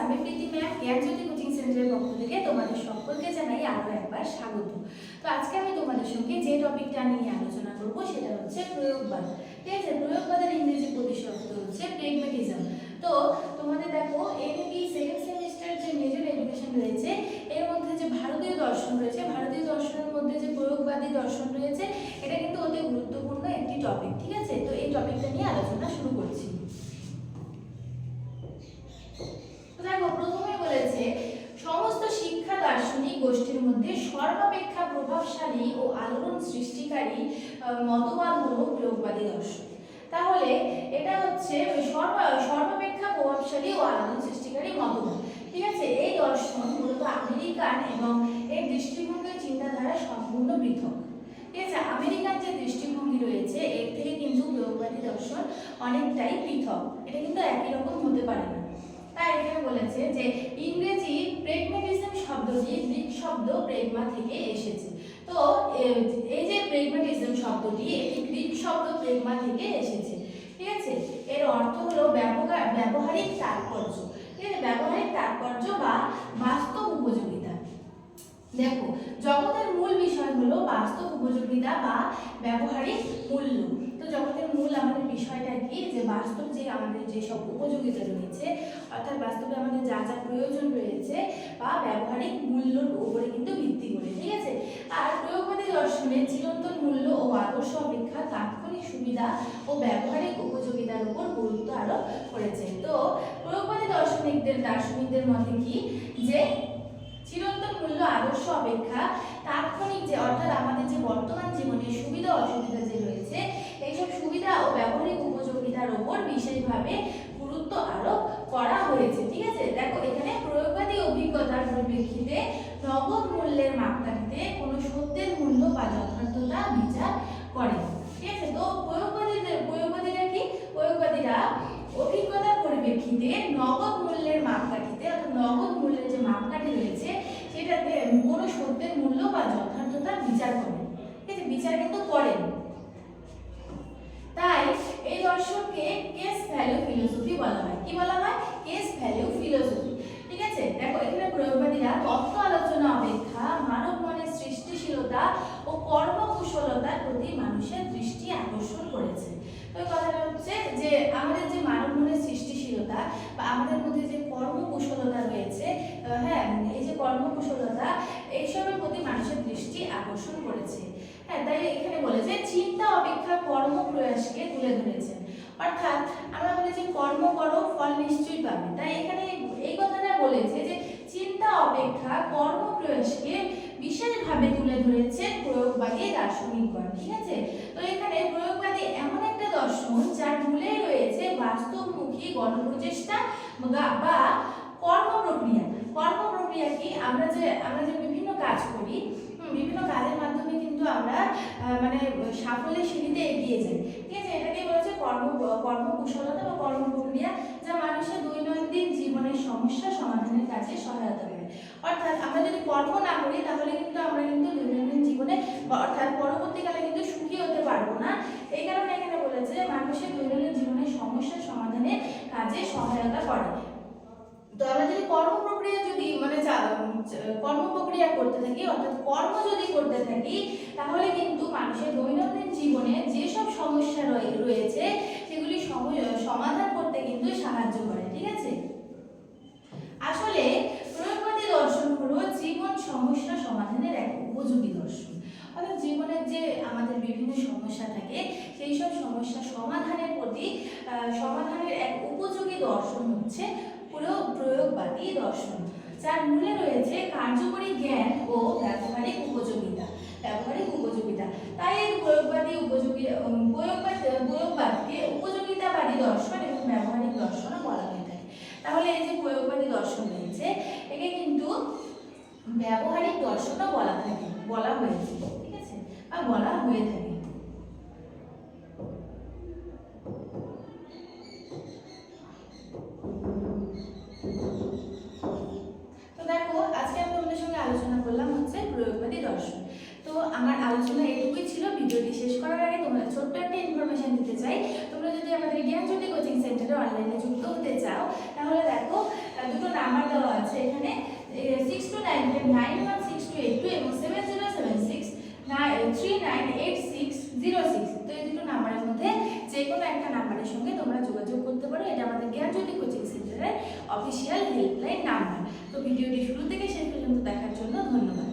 আমি প্রীতি ম্যাম জ্ঞানজ্যোতি কোচিং সেন্টারের পক্ষ থেকে তোমাদের সকলকে জানাই আরও একবার স্বাগত। তো আজকে আমি তোমাদের সঙ্গে যে টপিকটা নিয়ে আলোচনা করব সেটা হচ্ছে প্রয়োগবাদ। ঠিক আছে, প্রয়োগবাদের ইংরেজি প্রতিশব্দ হচ্ছে প্র্যাগম্যাটিজম। তো তোমাদের দেখো এমবি সেকেন্ড সেমিস্টার যে মেজর এডুকেশন রয়েছে এর মধ্যে যে ভারতীয় দর্শন রয়েছে, ভারতীয় দর্শনের মধ্যে যে প্রয়োগবাদী দর্শন রয়েছে এটা কিন্তু অতি গুরুত্বপূর্ণ একটি টপিক। ঠিক আছে, তো এই টপিকটা নিয়ে আলোচনা শুরু করছি। দেখো প্রথমে বলেছে সমস্ত শিক্ষা দার্শনিক গোষ্ঠীর মধ্যে সর্বাপেক্ষা প্রভাবশালী ও আলোড়ন সৃষ্টিকারী মতবাদ হলো প্রয়োগবাদী দর্শন। তাহলে এটা হচ্ছে সর্বাপেক্ষা প্রভাবশালী ও আলোড়ন সৃষ্টিকারী মতবাদ। ঠিক আছে, এই দর্শন মূলত আমেরিকান এবং এর দৃষ্টিভঙ্গি চিন্তাধারা সম্পূর্ণ পৃথক। ঠিক আছে, আমেরিকান যে দৃষ্টিভঙ্গি রয়েছে এর থেকে কিন্তু প্রয়োগবাদী দর্শন অনেকটাই পৃথক, এটা কিন্তু একই রকম হতে পারে না। তাই এখানে বলেছে যে ইংরেজি প্র্যাগম্যাটিজম শব্দটি গ্রিক শব্দ প্রেগমা থেকে এসেছে। তো এই যে প্র্যাগম্যাটিজম শব্দটি এটি গ্রিক শব্দ প্রেগমা থেকে এসেছে। ঠিক আছে, এর অর্থ হলো ব্যবহারিক তাৎপর্য। ঠিক আছে, ব্যবহারিক তাৎপর্য বা বাস্তব উপযোগিতা। দেখো জগতের মূল বিষয় হলো বাস্তব উপযোগিতা বা ব্যবহারিক মূল্য। তো জগতের মূল আমাদের বিষয়টা কি, যে বাস্তব যে আমাদের যেসব উপযোগিতা রয়েছে অর্থাৎ বাস্তবে আমাদের যা যা প্রয়োজন রয়েছে বা ব্যবহারিক মূল্যর উপরে কিন্তু ভিত্তি করে। ঠিক আছে, আর প্রয়োগবাদী দর্শনের চিরন্তন মূল্য ও আদর্শ অপেক্ষা তাৎক্ষণিক সুবিধা ও ব্যবহারিক উপযোগিতার উপর গুরুত্ব আরোপ করেছে। তো প্রয়োগবাদী দার্শনিকদের মতে কি, যে চিরন্তন মূল্য আদর্শ অপেক্ষা তাৎক্ষণিক যে অর্থাৎ আমাদের যে বর্তমান জীবনের সুবিধা অসুবিধা যে রয়েছে এইসব সুবিধা ও ব্যবহারিক উপযোগিতার উপর বিশেষভাবে গুরুত্ব আরোপ করা হয়েছে। ঠিক আছে, দেখো এখানে প্রয়োগবাদী অভিজ্ঞতার পরিপ্রেক্ষিতে নগদ মূল্যের মাপকাঠিতে কোনো সত্যের মূল্য বা যথার্থতা বিচার করে। ঠিক আছে, তো প্রয়োগবাদীরা কি, প্রয়োগবাদীরা অভিজ্ঞতার পরিপ্রেক্ষিতে নগদ মূল্যের মাপকাঠিতে অর্থাৎ নগদ মূল্যের যে মাপকাঠি রয়েছে সেটাতে কোনো সত্যের মূল্য বা যথার্থতা বিচার করেন। ঠিক আছে, বিচার কিন্তু করেন। তাই এই দর্শনকে কেস ভ্যালু ফিলোসফি বলা হয়। কি বলা হয়? Case value philosophy. ঠিক আছে, দেখো এখানে প্রয়োগবাদীরা তত্ত্ব আলোচনা অপেক্ষা মানব মনের সৃষ্টিশীলতা ও কর্মকুশলতার প্রতি মানুষের দৃষ্টি আকর্ষণ করেছে। তো এই কথাটা হচ্ছে যে আমাদের যে মানব মনের সৃষ্টিশীলতা বা আমাদের মধ্যে যে কর্মকুশলতা রয়েছে, হ্যাঁ এই যে কর্মকুশলতা এইসবের প্রতি মানুষের দৃষ্টি আকর্ষণ করেছে। হ্যাঁ, তাই এখানে বলেছে চিন্তা অপেক্ষা কর্মপ্রয়াসকে তুলে ধরেছেন। অর্থাৎ আমরা বলি যে কর্ম করো ফল নিশ্চয়ই পাবে, তাই এখানে এই কথাটা বলেছে যে চিন্তা অপেক্ষা কর্মপ্রয়াসকে বিশেষভাবে তুলে ধরেছেন প্রয়োগবাদী দার্শনিকগণ। ঠিক আছে, তো এখানে প্রয়োগবাদী এমন একটা দর্শন যার মূলে রয়েছে বাস্তবমুখী গণপ্রচেষ্টা বা কর্মপ্রক্রিয়া। কর্মপ্রক্রিয়া কি, আমরা যে বিভিন্ন কাজ করি, বিভিন্ন কাজের মাধ্যমে কিন্তু আমরা মানে সাফল্যের সিঁড়িতে এগিয়ে যাই। ঠিক আছে, এটাকে বলেছে কর্মকুশলতা বা কর্মপ্রক্রিয়া, যা মানুষের দৈনন্দিন জীবনের সমস্যা সমাধানের কাজে সহায়তা করে। অর্থাৎ আমরা যদি কর্ম না করি তাহলে কিন্তু আমরা কিন্তু দৈনন্দিন জীবনে অর্থাৎ পরবর্তীকালে কিন্তু সুখী হতে পারবো না। এই কারণে এখানে বলেছে যে মানুষের দৈনন্দিন জীবনের সমস্যা সমাধানের কাজে সহায়তা করে। তো আমরা যদি কর্মপ্রক্রিয়া করতে থাকি অর্থাৎ কর্ম যদি করতে থাকি তাহলে কিন্তু মানুষের দৈনন্দিন জীবনে যেসব সমস্যা রয়েছে সেগুলি সমাধান করতে কিন্তু সাহায্য করে। ঠিক আছে, আসলে প্রয়োগবাদী দর্শন হলো জীবন সমস্যা সমাধানের এক উপযোগী দর্শন। অর্থাৎ জীবনের যে আমাদের বিভিন্ন সমস্যা থাকে সেই সব সমস্যা সমাধানের এক উপযোগী দর্শন হচ্ছে প্রয়োগবাদী দর্শন, যার মূলে রয়েছে কার্যকরী জ্ঞান ও ব্যবহারিক উপযোগিতা। তাই এই প্রয়োগবাদকে উপযোগিতাবাদী দর্শন এবং ব্যবহারিক দর্শনও বলা হয়ে থাকে। তাহলে এই যে প্রয়োগবাদী দর্শন রয়েছে একে কিন্তু ব্যবহারিক দর্শনও বলা হয়েছে। ঠিক আছে, বা বলা হয়ে থাকে। তো দেখো আজকে আমি তোমাদের সঙ্গে আলোচনা করলাম হচ্ছে প্রয়োগবাদী দর্শন। তো আমার আলোচনা এটুকুই ছিল। ভিডিওটি শেষ করার আগে তোমাদের ছোট্ট একটা ইনফরমেশন দিতে চাই। তোমরা যদি আমাদের জ্ঞানজ্যোতি কোচিং সেন্টারে অনলাইনে যুক্ত হতে চাও তাহলে দেখো দুটো নাম্বার দেওয়া আছে এখানে 6295916282 এবং 707639398606। তো এই দুটো নাম্বারের মধ্যে যে কোনো একটা নাম্বারের সঙ্গে তোমরা যোগাযোগ করতে পারো। এটা আমাদের জ্ঞানজ্যোতি কোচিং সেন্টারের অফিসিয়াল হেল্পলাইন নাম্বার। তো ভিডিওটি শুরু থেকে শেষ পর্যন্ত দেখার জন্য ধন্যবাদ।